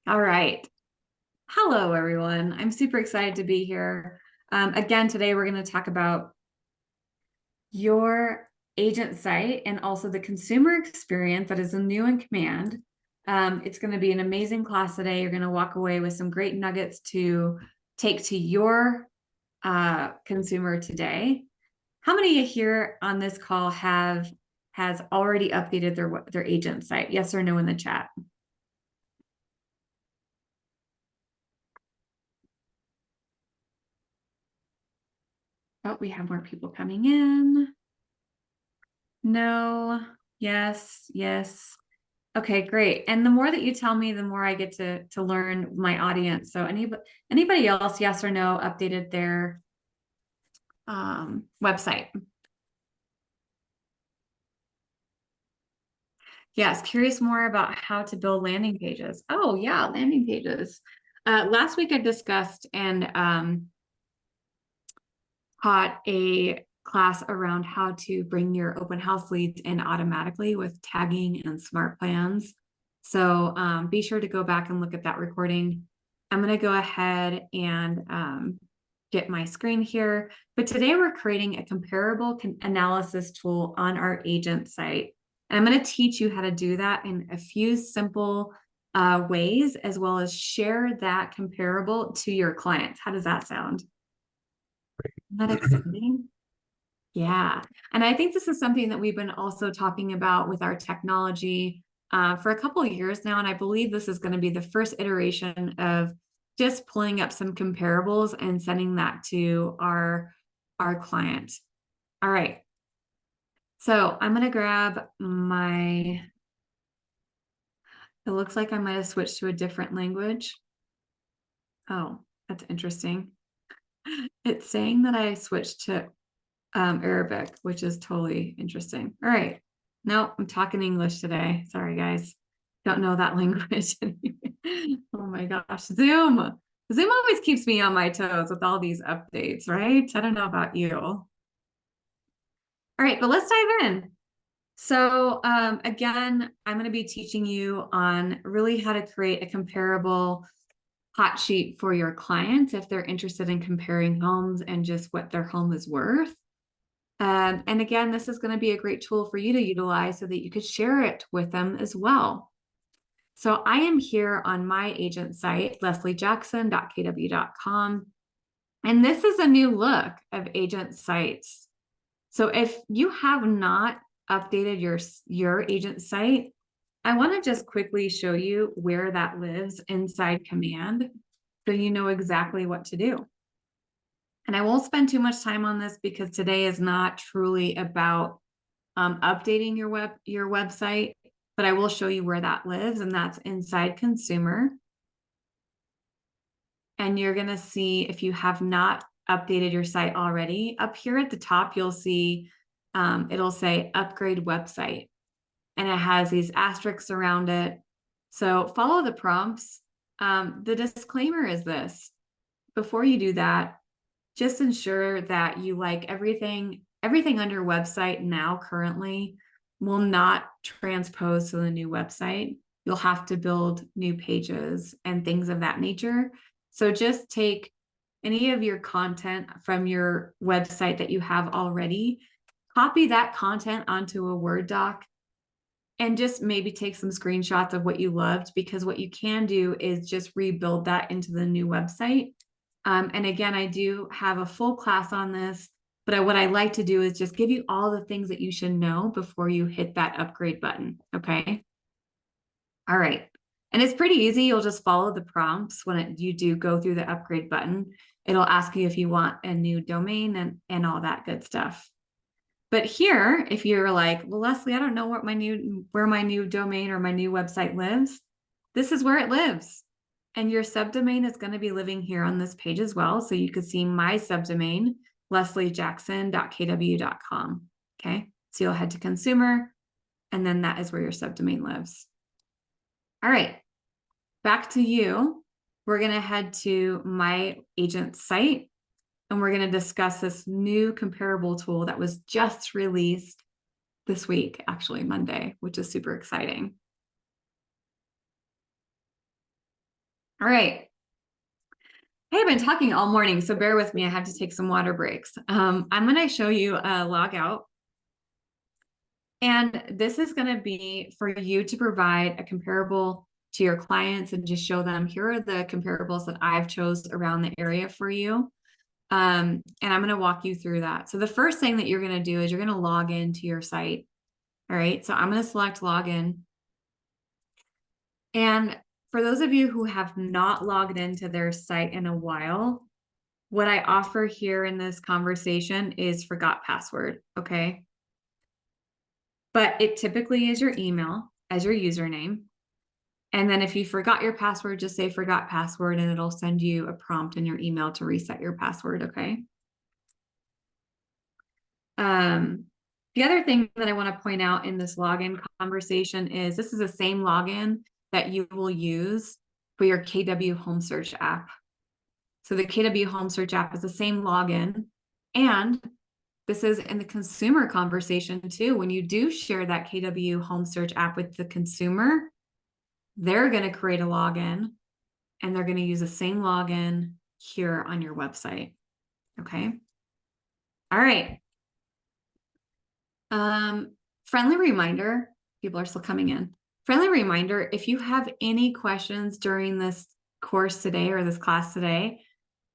All right. Hello, everyone. I'm super excited to be here. Again, today we're going to talk about your agent site and also the consumer experience that is a new in command. It's going to be an amazing class today. You're going to walk away with some great nuggets to take to your consumer today. How many of you here on this call has already updated their agent site? Yes or no in the chat? Oh, we have more people coming in. No, yes, yes. Okay, great. And the more that you tell me, the more I get to learn my audience. So anybody else, yes or no, updated their website? Yes, curious more about how to build landing pages. Oh yeah, landing pages. Last week I discussed and taught a class around how to bring your open house leads in automatically with tagging and smart plans. So be sure to go back and look at that recording. I'm going to go ahead and get my screen here. But today we're creating a comparable analysis tool on our agent site. And I'm going to teach you how to do that in a few simple ways, as well as share that comparable to your clients. How does that sound? Isn't that exciting? Yeah. And I think this is something that we've been also talking about with our technology for a couple of years now. And I believe this is going to be the first iteration of just pulling up some comparables and sending that to our client. All right. So I'm going to grab my, it looks like I might have switched to a different language. Oh, that's interesting. It's saying that I switched to Arabic, which is totally interesting. All right. No, I'm talking English today. Sorry, guys. Don't know that language. Oh my gosh. Zoom. Zoom always keeps me on my toes with all these updates, right? I don't know about you. All right, but let's dive in. So again, I'm going to be teaching you on really how to create a comparable hot sheet for your clients if they're interested in comparing homes and just what their home is worth. And again, this is going to be a great tool for you to utilize so that you could share it with them as well. So I am here on my agent site, lesliejackson.kw.com. And this is a new look of agent sites. So if you have not updated your agent site, I want to just quickly show you where that lives inside Command so you know exactly what to do. And I won't spend too much time on this because today is not truly about updating your website, but I will show you where that lives, and that's inside consumer. And you're going to see if you have not updated your site already, up here at the top, you'll see it'll say upgrade website, and it has these asterisks around it. So follow the prompts. The disclaimer is this: before you do that, just ensure that you like everything on your website now currently will not transpose to the new website. You'll have to build new pages and things of that nature. So just take any of your content from your website that you have already, copy that content onto a Word doc, and just maybe take some screenshots of what you loved, because what you can do is just rebuild that into the new website. And again, I do have a full class on this, but what I like to do is just give you all the things that you should know before you hit that upgrade button. Okay. All right. And it's pretty easy. You'll just follow the prompts when you do go through the upgrade button. It'll ask you if you want a new domain and all that good stuff. But here, if you're like, well, Leslie, I don't know where my new domain or my new website lives, this is where it lives. And your subdomain is going to be living here on this page as well. So you could see my subdomain, lesliejackson.kw.com. Okay. So you'll head to consumer, and then that is where your subdomain lives. All right. Back to you. We're going to head to my agent site, and we're going to discuss this new comparable tool that was just released this week, actually Monday, which is super exciting. All right. Hey, I've been talking all morning, so bear with me. I have to take some water breaks. I'm going to show you a log out. And this is going to be for you to provide a comparable to your clients and just show them, here are the comparables that I've chose around the area for you. And I'm going to walk you through that. So the first thing that you're going to do is you're going to log into your site. All right. So I'm going to select login. And for those of you who have not logged into their site in a while, what I offer here in this conversation is forgot password. Okay. But it typically is your email as your username. And then if you forgot your password, just say forgot password and it'll send you a prompt in your email to reset your password. Okay. The other thing that I want to point out in this login conversation is this is the same login that you will use for your KW Home Search app. So the KW Home Search app is the same login. And this is in the consumer conversation too. When you do share that KW Home Search app with the consumer, they're going to create a login and they're going to use the same login here on your website. Okay. All right. Friendly reminder, people are still coming in. Friendly reminder, if you have any questions during this course today or this class today,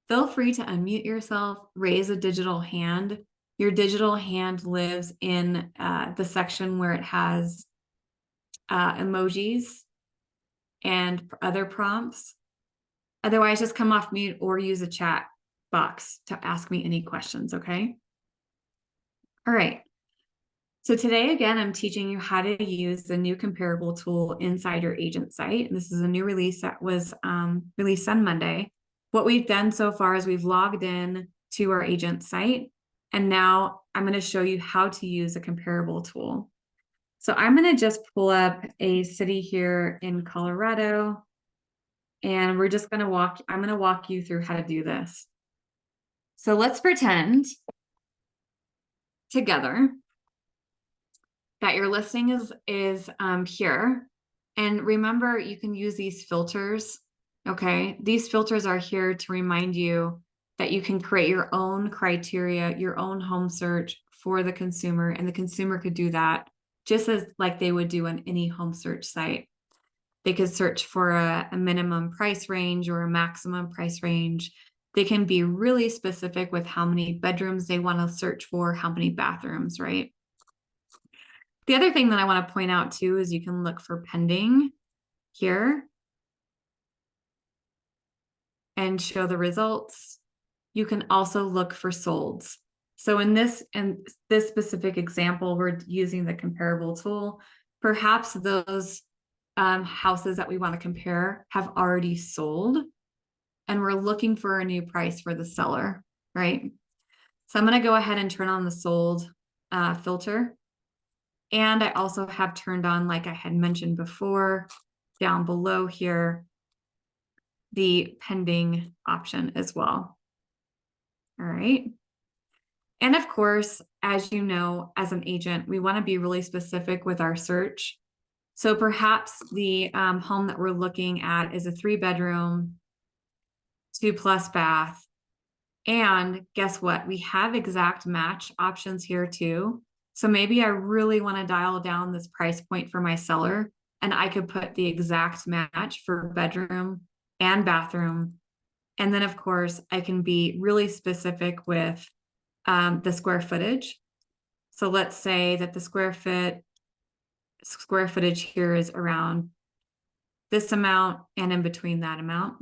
feel free to unmute yourself, raise a digital hand. Your digital hand lives in the section where it has emojis and other prompts. Otherwise, just come off mute or use a chat box to ask me any questions, okay? All right. So today, again, I'm teaching you how to use the new comparable tool inside your agent site. And this is a new release that was released on Monday. What we've done so far is we've logged in to our agent site. And now I'm going to show you how to use a comparable tool. So I'm going to just pull up a city here in Colorado. And we're just going to I'm going to walk you through how to do this. So let's pretend together that your listing is here. And remember, you can use these filters, okay? These filters are here to remind you that you can create your own criteria, your own home search for the consumer, and the consumer could do that just as like they would do on any home search site. They could search for a minimum price range or a maximum price range. They can be really specific with how many bedrooms they want to search for, how many bathrooms, right? The other thing that I want to point out too is you can look for pending here and show the results. You can also look for solds. So in this specific example, we're using the comparable tool. Perhaps those houses that we want to compare have already sold and we're looking for a new price for the seller, right? So I'm going to go ahead and turn on the sold filter. And I also have turned on, like I had mentioned before, down below here, the pending option as well. All right. And of course, as you know, as an agent, we want to be really specific with our search. So perhaps the home that we're looking at is a 3-bedroom, 2+ bath. And guess what? We have exact match options here too. So maybe I really want to dial down this price point for my seller, and I could put the exact match for bedroom and bathroom. And then of course, I can be really specific with the square footage. So let's say that the square footage here is around this amount and in between that amount.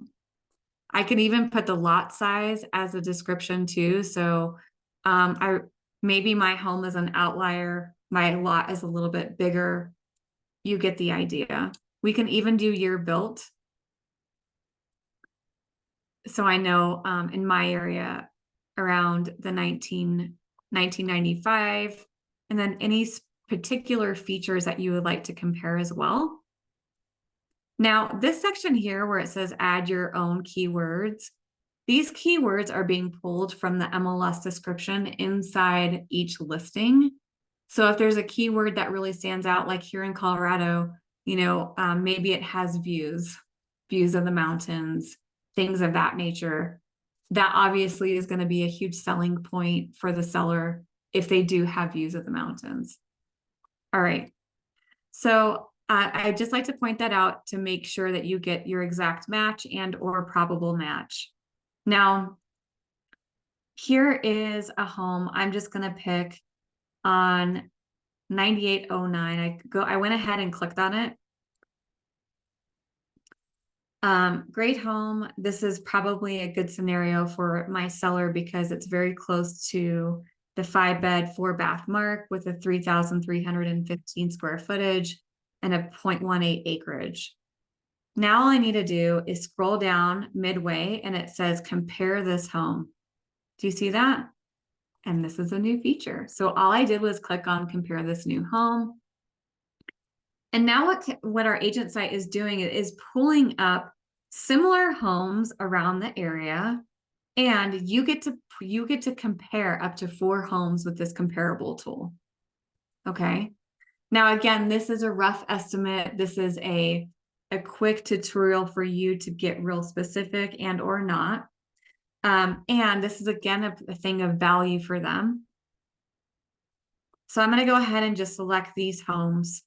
I can even put the lot size as a description too. So maybe my home is an outlier. My lot is a little bit bigger. You get the idea. We can even do year built. So I know in my area around the 1995, and then any particular features that you would like to compare as well. Now, this section here where it says add your own keywords, these keywords are being pulled from the MLS description inside each listing. So if there's a keyword that really stands out, like here in Colorado, you know, maybe it has views. views of the mountains, things of that nature. That obviously is going to be a huge selling point for the seller if they do have views of the mountains. All right. So I just like to point that out to make sure that you get your exact match and or probable match. Now, here is a home. I'm just going to pick on 9809. I went ahead and clicked on it. Great home. This is probably a good scenario for my seller because it's very close to the 5-bed, 4-bath mark with a 3,315 square footage and a 0.18 acreage. Now all I need to do is scroll down midway and it says compare this home. Do you see that? And this is a new feature. So all I did was click on compare this new home. And now what our agent site is doing is pulling up similar homes around the area, and you get to compare up to 4 homes with this comparable tool. Okay. Now, again, this is a rough estimate. This is a quick tutorial for you to get real specific and or not. And this is, again, a thing of value for them. So I'm going to go ahead and just select these homes.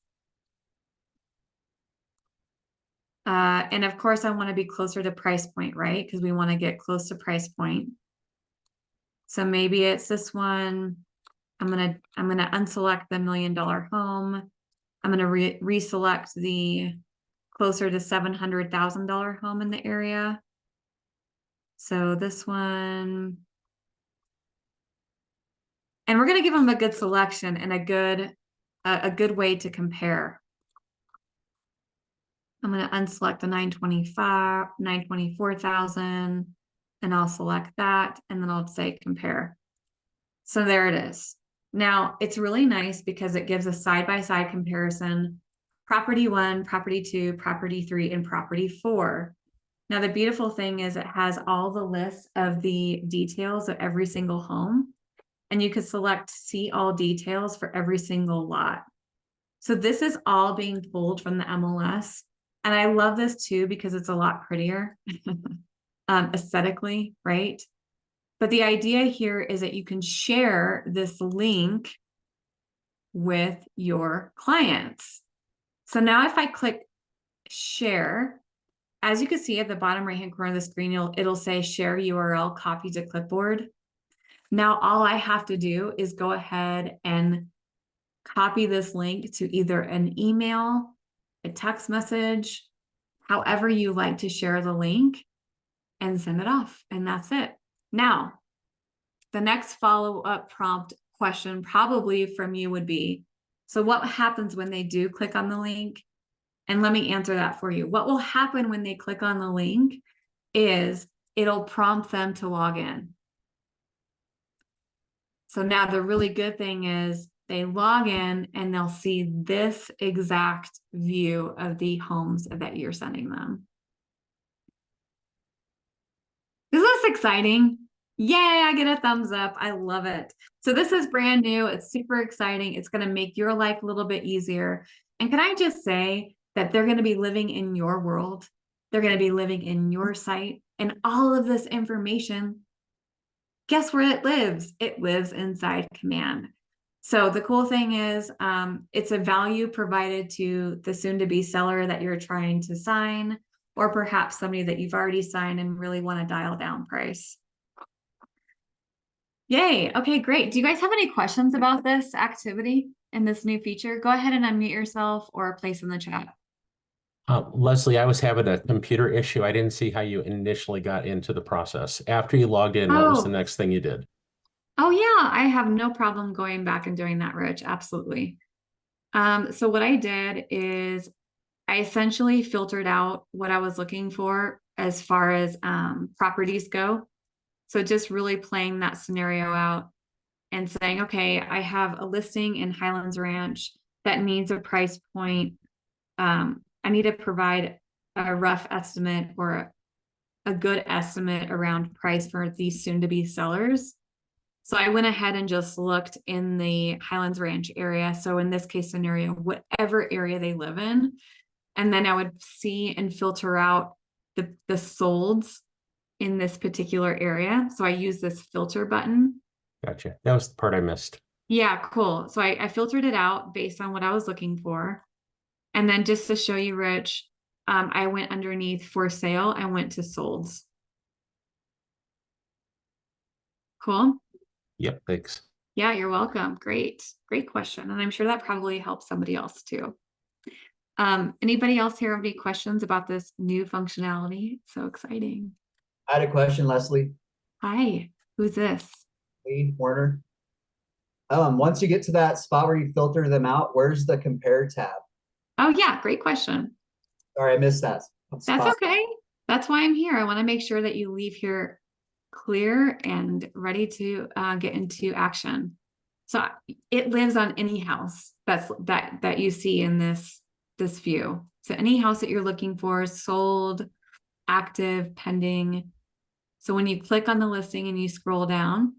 And of course, I want to be closer to price point, right? Because we want to get close to price point. So maybe it's this one. I'm gonna unselect the $1 million home. I'm gonna reselect the closer to $700,000 home in the area. So this one, and we're gonna give them a good selection and a good way to compare. I'm going to unselect the 924,000, and I'll select that, and then I'll say compare. So there it is. Now it's really nice because it gives a side-by-side comparison, property 1, property 2, property 3, and property 4. Now the beautiful thing is it has all the lists of the details of every single home, and you could select see all details for every single lot. So this is all being pulled from the MLS. And I love this too, because it's a lot prettier aesthetically, right? But the idea here is that you can share this link with your clients. So now if I click share, as you can see at the bottom right-hand corner of the screen, it'll say share URL, copy to clipboard. Now all I have to do is go ahead and copy this link to either an email, a text message, however you like to share the link, and send it off. And that's it. Now, the next follow-up prompt question probably from you would be, so what happens when they do click on the link? And let me answer that for you. What will happen when they click on the link is it'll prompt them to log in. So now the really good thing is they log in and they'll see this exact view of the homes that you're sending them. Is this exciting? Yay, I get a thumbs up. I love it. So this is brand new. It's super exciting. It's going to make your life a little bit easier. And can I just say that they're going to be living in your world. They're going to be living in your site, and all of this information, guess where it lives? It lives inside Command. So the cool thing is it's a value provided to the soon-to-be seller that you're trying to sign, or perhaps somebody that you've already signed and really want to dial down price. Yay. Okay, great. Do you guys have any questions about this activity and this new feature? Go ahead and unmute yourself or place in the chat. Leslie, I was having a computer issue. I didn't see how you initially got into the process. After you logged in, what was the next thing you did? Oh yeah, I have no problem going back and doing that, Rich. Absolutely. So what I did is I essentially filtered out what I was looking for as far as properties go. So just really playing that scenario out and saying, okay, I have a listing in Highlands Ranch that needs a price point. I need to provide a rough estimate or a good estimate around price for these soon-to-be sellers. So I went ahead and just looked in the Highlands Ranch area. So in this case scenario, whatever area they live in, and then I would see and filter out the solds in this particular area. So I use this filter button. Gotcha. That was the part I missed. Yeah, cool. So I filtered it out based on what I was looking for. And then just to show you, Rich, I went underneath for sale. I went to solds. Cool. Yep, thanks. Yeah, you're welcome. Great. Great question. And I'm sure that probably helps somebody else too. Anybody else here have any questions about this new functionality? It's so exciting. I had a question, Leslie. Hi, who's this? Lee Warner. Once you get to that spot where you filter them out, where's the compare tab? Oh yeah, great question. Sorry, I missed that. That's spot. okay. That's why I'm here. I want to make sure that you leave here clear and ready to get into action. So it lives on any house that you see in this view. So any house that you're looking for, sold, active, pending. So when you click on the listing and you scroll down,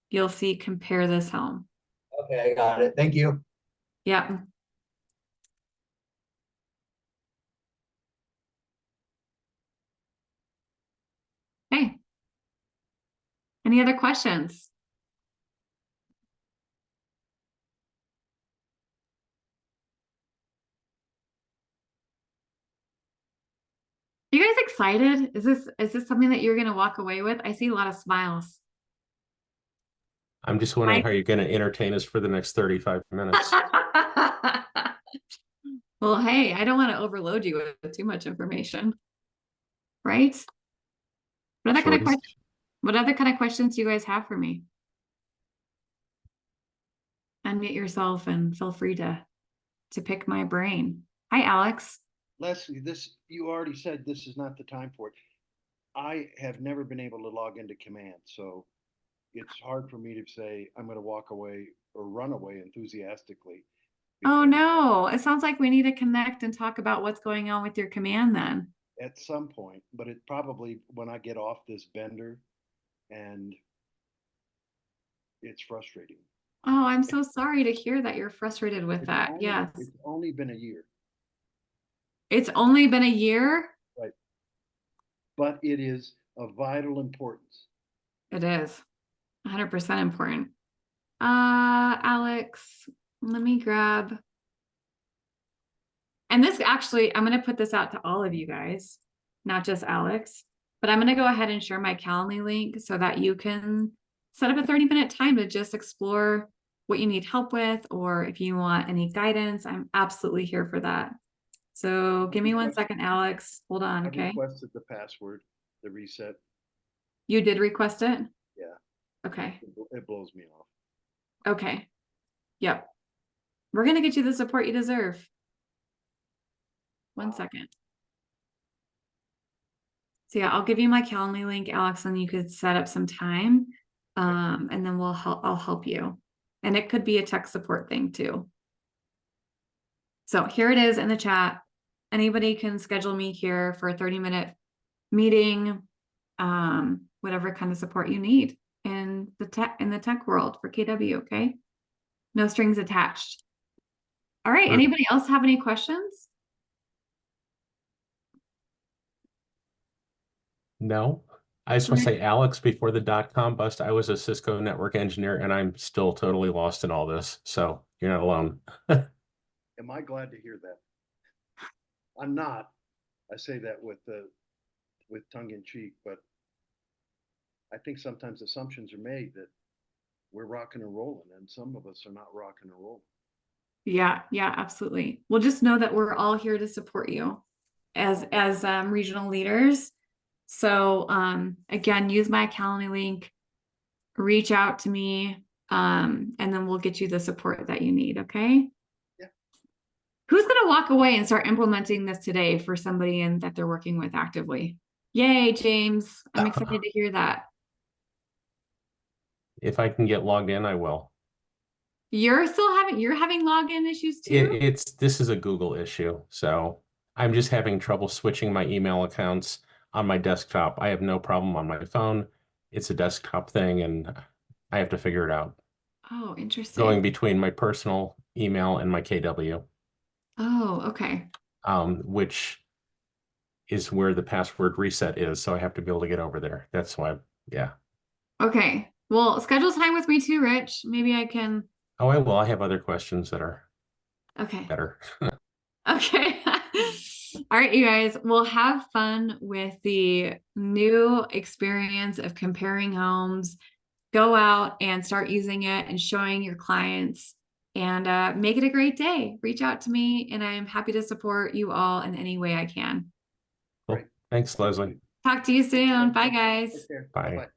you'll see compare this home. Okay, I got it. Thank you. Yeah. Hey. Any other questions? You guys excited? Is this something that you're going to walk away with? I see a lot of smiles. I'm just wondering how you're going to entertain us for the next 35 minutes. Well, hey, I don't want to overload you with too much information. Right? What other kind of questions do you guys have for me? Unmute yourself and feel free to pick my brain. Hi, Alex. Leslie, you already said this is not the time for it. I have never been able to log into Command, so it's hard for me to say I'm going to walk away or run away enthusiastically. Oh no, it sounds like we need to connect and talk about what's going on with your command then. At some point, but it probably when I get off this bender, and it's frustrating. Oh, I'm so sorry to hear that you're frustrated with that. Yes. It's only been a year. It's only been a year? Right. But it is of vital importance. It is 100% important. Alex, let me grab. And this actually, I'm going to put this out to all of you guys, not just Alex, but I'm going to go ahead and share my Calendly link so that you can set up a 30-minute time to just explore what you need help with, or if you want any guidance, I'm absolutely here for that. So give me 1 second, Alex. Hold on, okay? I requested the password, the reset. You did request it? Yeah. Okay. It blows me off. Okay. Yep. We're going to get you the support you deserve. 1 second. So yeah, I'll give you my Calendly link, Alex, and you could set up some time. And then I'll help you. And it could be a tech support thing too. So here it is in the chat. Anybody can schedule me here for a 30-minute meeting, whatever kind of support you need in the tech world for KW, okay? No strings attached. All right, anybody else have any questions? No. I just want to say, Alex, before the .com bust, I was a Cisco network engineer, and I'm still totally lost in all this. So you're not alone. Am I glad to hear that? I'm not. I say that with tongue in cheek, but I think sometimes assumptions are made that we're rocking and rolling, and some of us are not rocking and rolling. Yeah, absolutely. Well, just know that we're all here to support you as regional leaders. So again, use my Calendly link, reach out to me, and then we'll get you the support that you need, okay? Yeah. Who's going to walk away and start implementing this today for somebody that they're working with actively? Yay, James. I'm excited to hear that. If I can get logged in, I will. You're having login issues too? This is a Google issue. So I'm just having trouble switching my email accounts on my desktop. I have no problem on my phone. It's a desktop thing, and I have to figure it out. Oh, interesting. Going between my personal email and my KW. Oh, okay. Which is where the password reset is. So I have to be able to get over there. That's why, yeah. Okay. Well, schedule time with me too, Rich. Maybe I can. Oh, I will. I have other questions that are Okay. better. Okay. All right, you guys, we'll have fun with the new experience of comparing homes. Go out and start using it and showing your clients and make it a great day. Reach out to me and I'm happy to support you all in any way I can. Cool. Great. Thanks, Leslie. Talk to you soon. Bye, guys. Take care. Bye. Bye-bye.